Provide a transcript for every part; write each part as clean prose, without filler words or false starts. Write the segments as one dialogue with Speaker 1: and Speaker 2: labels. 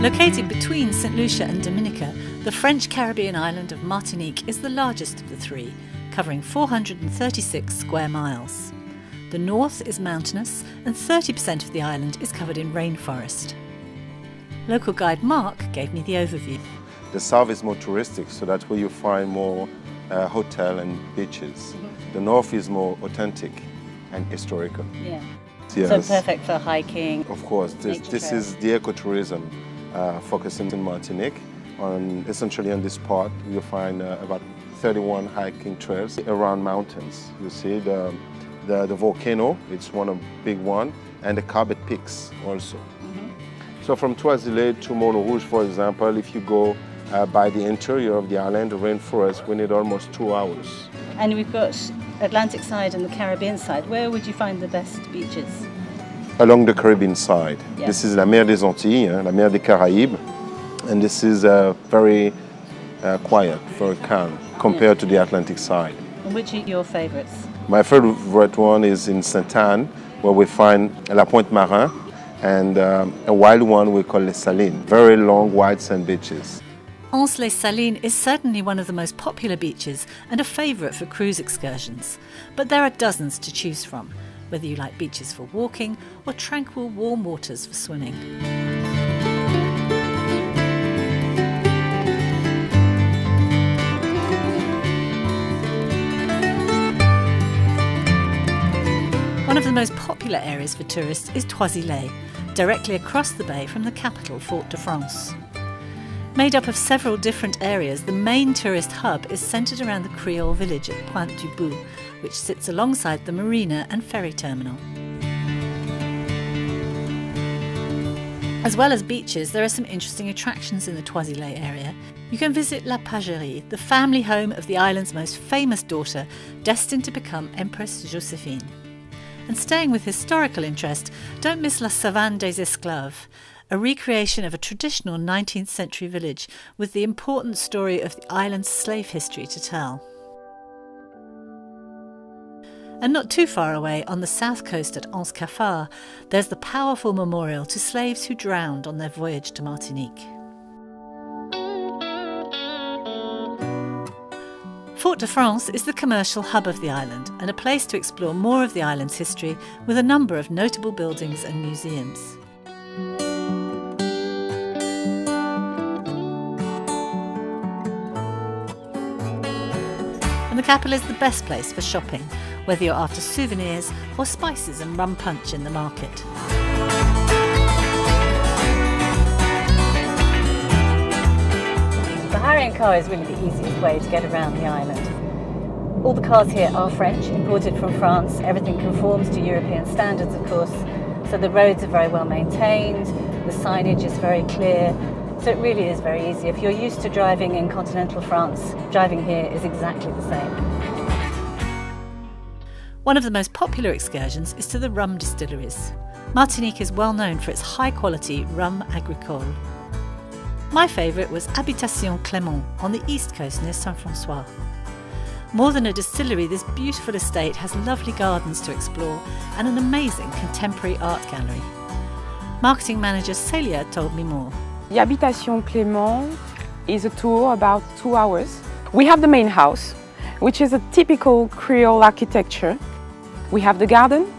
Speaker 1: Located between St. Lucia and Dominica, the French Caribbean island of Martinique is the largest of the three, covering 436 square miles. The north is mountainous and 30% of the island is covered in rainforest. Local guide Mark gave me the overview.
Speaker 2: The south is more touristic, so that's where you find more hotel and beaches. The north is more authentic and historical.
Speaker 1: Yeah.
Speaker 2: Yes.
Speaker 1: So perfect for hiking.
Speaker 2: Of course, this is the ecotourism focusing in Martinique. Essentially on this part, you'll find about 31 hiking trails around mountains. You see the volcano, it's one of the big one, and the Carbet Peaks also. So from Toisillet to Mont Rouge, for example, if you go by the interior of the island, the rainforest, we need almost 2 hours.
Speaker 1: And we've got Atlantic side and the Caribbean side. Where would you find the best beaches?
Speaker 2: Along the Caribbean side.
Speaker 1: Yeah.
Speaker 2: This is la mer des Antilles, la mer des Caraïbes, and this is very quiet, very calm compared to the Atlantic side.
Speaker 1: And which are your favourites?
Speaker 2: My favorite one is in Sainte-Anne, where we find La Pointe Marin, and a wild one we call Les Salines, very long white sand beaches.
Speaker 1: Anse-les-Salines is certainly one of the most popular beaches and a favourite for cruise excursions. But there are dozens to choose from, whether you like beaches for walking or tranquil warm waters for swimming. One of the most popular areas for tourists is Toisillet, directly across the bay from the capital, Fort-de-France. Made up of several different areas, the main tourist hub is centred around the Creole village at Pointe-du-Bout, which sits alongside the marina and ferry terminal. As well as beaches, there are some interesting attractions in the Toisillet area. You can visit La Pagerie, the family home of the island's most famous daughter, destined to become Empress Joséphine. And staying with historical interest, don't miss La Savane des Esclaves, a recreation of a traditional 19th century village with the important story of the island's slave history to tell. And not too far away, on the south coast at Anse-Cafard, there's the powerful memorial to slaves who drowned on their voyage to Martinique. Fort-de-France is the commercial hub of the island and a place to explore more of the island's history with a number of notable buildings and museums. And the capital is the best place for shopping, whether you're after souvenirs or spices and rum punch in the market. The hiring car is really the easiest way to get around the island. All the cars here are French, imported from France. Everything conforms to European standards, of course, so the roads are very well maintained, the signage is very clear. So it really is very easy. If you're used to driving in continental France, driving here is exactly the same. One of the most popular excursions is to the rum distilleries. Martinique is well known for its high-quality rum agricole. My favourite was Habitation Clément on the east coast near Saint-François. More than a distillery, this beautiful estate has lovely gardens to explore and an amazing contemporary art gallery. Marketing manager Celia told me more.
Speaker 3: The Habitation Clément is a tour about 2 hours. We have the main house, which is a typical Creole architecture. We have the garden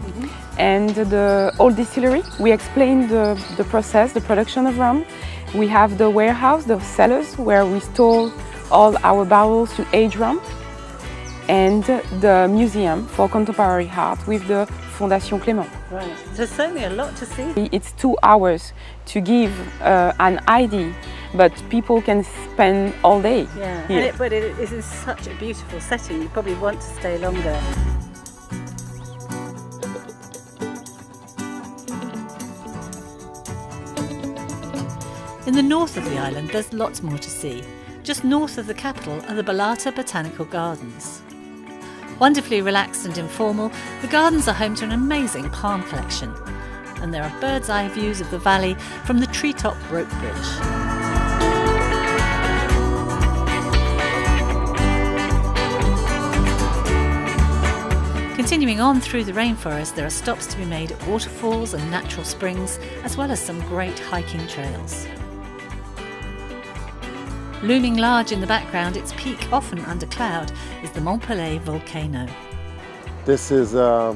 Speaker 3: and the old distillery. We explain the process, the production of rum. We have the warehouse, the cellars, where we store all our barrels to age rum. And the museum for contemporary art with the Fondation Clément.
Speaker 1: Right, there's certainly a lot to see.
Speaker 3: It's 2 hours to give an idea, but people can spend all day here.
Speaker 1: But it is in such a beautiful setting, you probably want to stay longer. In the north of the island, there's lots more to see. Just north of the capital are the Balata Botanical Gardens. Wonderfully relaxed and informal, the gardens are home to an amazing palm collection. And there are bird's eye views of the valley from the treetop rope bridge. Continuing on through the rainforest, there are stops to be made at waterfalls and natural springs, as well as some great hiking trails. Looming large in the background, its peak often under cloud, is the Montpellier volcano.
Speaker 2: This is the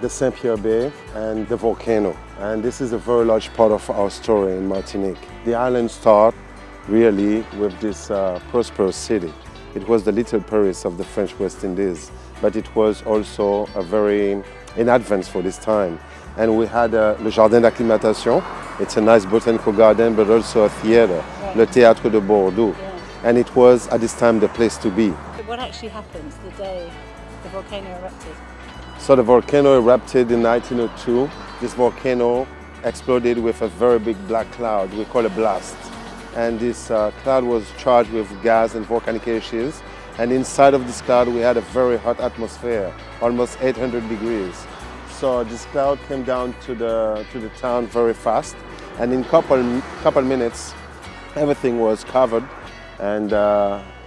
Speaker 2: Saint-Pierre Bay and the volcano. And this is a very large part of our story in Martinique. The island started really with this prosperous city. It was the little Paris of the French West Indies, but it was also a very in advance for this time. And we had Le Jardin d'Acclimatation. It's a nice botanical garden, but also a theatre, right. Le Théâtre de Bordeaux. Yeah. And it was at this time the place to be.
Speaker 1: What actually happened the day the volcano erupted?
Speaker 2: So the volcano erupted in 1902. This volcano exploded with a very big black cloud we call a blast. And this cloud was charged with gas and volcanic ashes. And inside of this cloud we had a very hot atmosphere, almost 800 degrees. So this cloud came down to the town very fast. And in couple minutes, everything was covered. And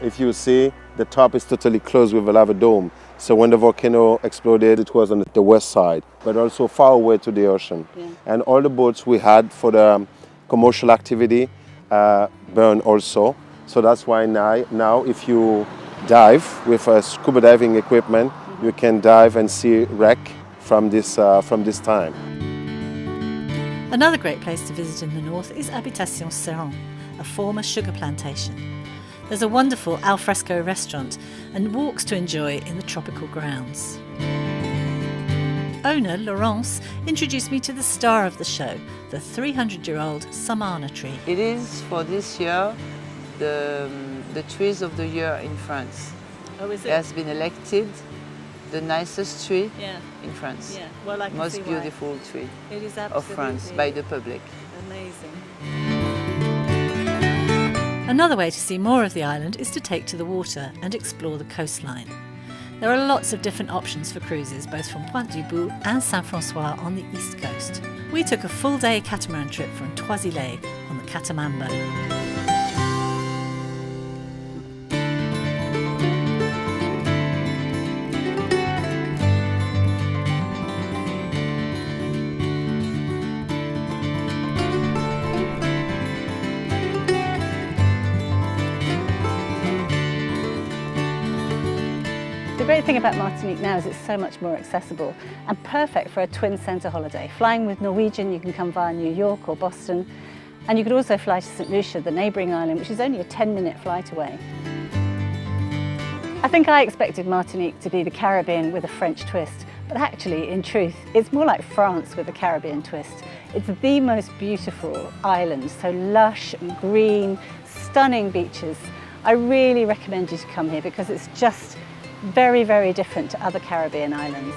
Speaker 2: if you see, the top is totally closed with a lava dome. So when the volcano exploded, it was on the west side, but also far away to the ocean. Yeah. And all the boats we had for the commercial activity burned also. So that's why now if you dive with a scuba diving equipment, you can dive and see wreck from this time.
Speaker 1: Another great place to visit in the north is Habitation Serran, a former sugar plantation. There's a wonderful al fresco restaurant and walks to enjoy in the tropical grounds. Owner Laurence introduced me to the star of the show, the 300-year-old Samana tree.
Speaker 4: It is for this year the trees of the year in France.
Speaker 1: Oh, is it?
Speaker 4: It has been elected the nicest tree in France.
Speaker 1: Yeah. Well, I can
Speaker 4: most
Speaker 1: see
Speaker 4: beautiful
Speaker 1: why.
Speaker 4: tree
Speaker 1: it is
Speaker 4: of France by the public.
Speaker 1: Amazing. Another way to see more of the island is to take to the water and explore the coastline. There are lots of different options for cruises, both from Pointe-du-Bout and Saint-François on the east coast. We took a full-day catamaran trip from Toisy-les on the Catamam boat. The great thing about Martinique now is it's so much more accessible and perfect for a twin centre holiday. Flying with Norwegian, you can come via New York or Boston, and you could also fly to St Lucia, the neighbouring island, which is only a 10-minute flight away. I think I expected Martinique to be the Caribbean with a French twist, but actually, in truth, it's more like France with a Caribbean twist. It's the most beautiful island, so lush and green, stunning beaches. I really recommend you to come here because it's just very, very different to other Caribbean islands.